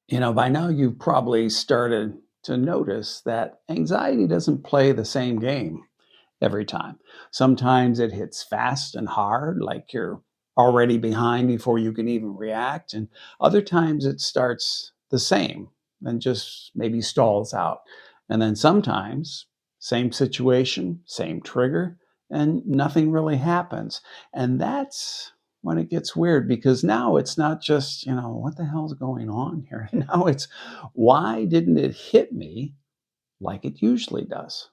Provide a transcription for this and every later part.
By now you've probably started to notice that anxiety doesn't play the same game every time. Sometimes it hits fast and hard, like you're already behind before you can even react. And other times it starts the same and just maybe stalls out. And then sometimes, same situation, same trigger, and nothing really happens. And that's when it gets weird because now it's not just, what the hell's going on here? Now it's, why didn't it hit me like it usually does?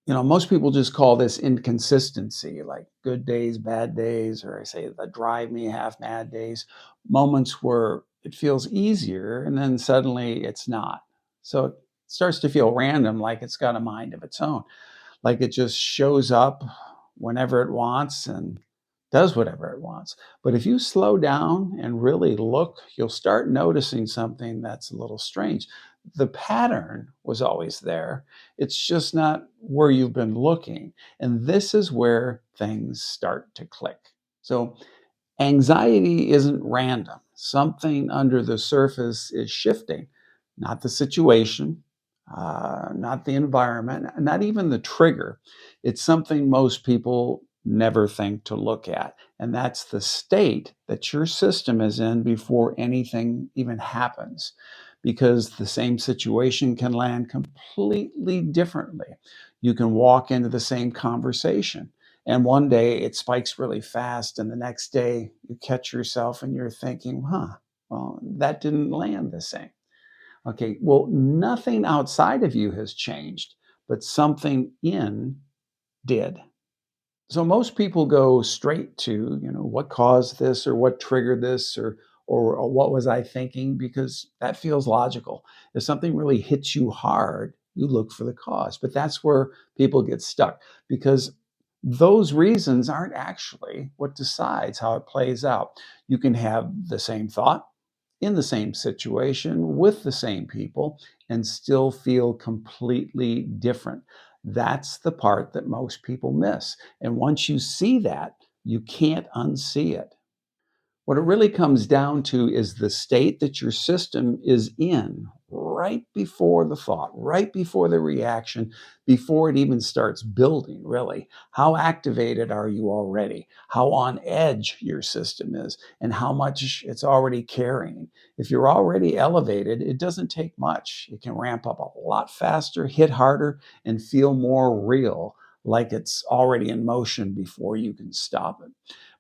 Most people just call this inconsistency, like good days, bad days, or I say the drive me half mad days, moments where it feels easier and then suddenly it's not. So it starts to feel random, like it's got a mind of its own, like it just shows up whenever it wants and does whatever it wants. But if you slow down and really look, you'll start noticing something that's a little strange. The pattern was always there. It's just not where you've been looking. And this is where things start to click. So anxiety isn't random. Something under the surface is shifting, not the situation, not the environment, not even the trigger. It's something most people never think to look at. And that's the state that your system is in before anything even happens. Because the same situation can land completely differently. You can walk into the same conversation and one day it spikes really fast, and the next day you catch yourself and you're thinking, well, that didn't land the same. Okay, well, nothing outside of you has changed, but something in did. So most people go straight to, what caused this or what triggered this or what was I thinking because that feels logical. If something really hits you hard, you look for the cause. But that's where people get stuck because those reasons aren't actually what decides how it plays out. You can have the same thought in the same situation with the same people and still feel completely different. That's the part that most people miss. And once you see that, you can't unsee it. What it really comes down to is the state that your system is in right before the thought, right before the reaction, before it even starts building, really. How activated are you already? How on edge your system is, and how much it's already carrying. If you're already elevated, it doesn't take much. It can ramp up a lot faster, hit harder, and feel more real, like it's already in motion before you can stop it.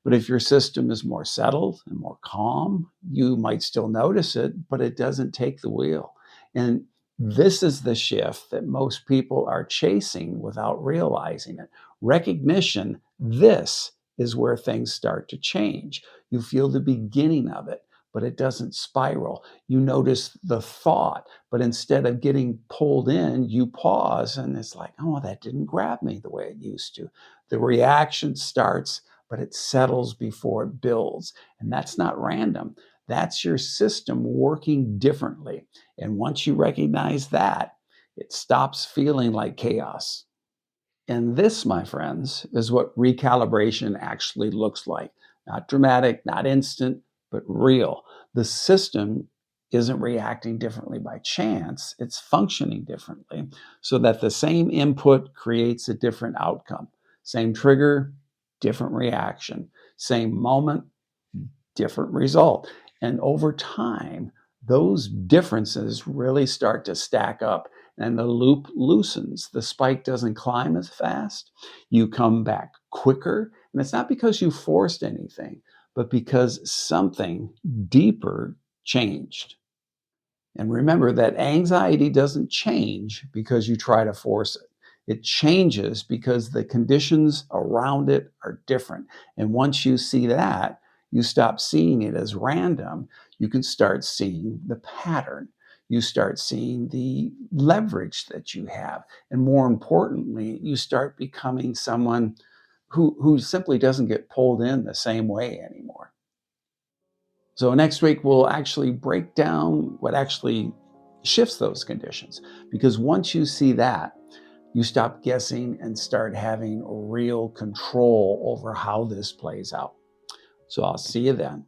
But if your system is more settled and more calm, you might still notice it, but it doesn't take the wheel. And this is the shift that most people are chasing without realizing it. Recognition, this is where things start to change. You feel the beginning of it, but it doesn't spiral. You notice the thought, but instead of getting pulled in, you pause and it's like, oh, that didn't grab me the way it used to. The reaction starts, but it settles before it builds. And that's not random. That's your system working differently. And once you recognize that, it stops feeling like chaos. And this, my friends, is what recalibration actually looks like. Not dramatic, not instant, but real. The system isn't reacting differently by chance, it's functioning differently so that the same input creates a different outcome. Same trigger, different reaction. Same moment, different result. And over time, those differences really start to stack up and the loop loosens. The spike doesn't climb as fast. You come back quicker. And it's not because you forced anything, but because something deeper changed. And remember that anxiety doesn't change because you try to force it. It changes because the conditions around it are different. And once you see that, you stop seeing it as random. You can start seeing the pattern. You start seeing the leverage that you have. And more importantly, you start becoming someone who simply doesn't get pulled in the same way anymore. So next week, we'll actually break down what actually shifts those conditions. Because once you see that, you stop guessing and start having real control over how this plays out. So I'll see you then.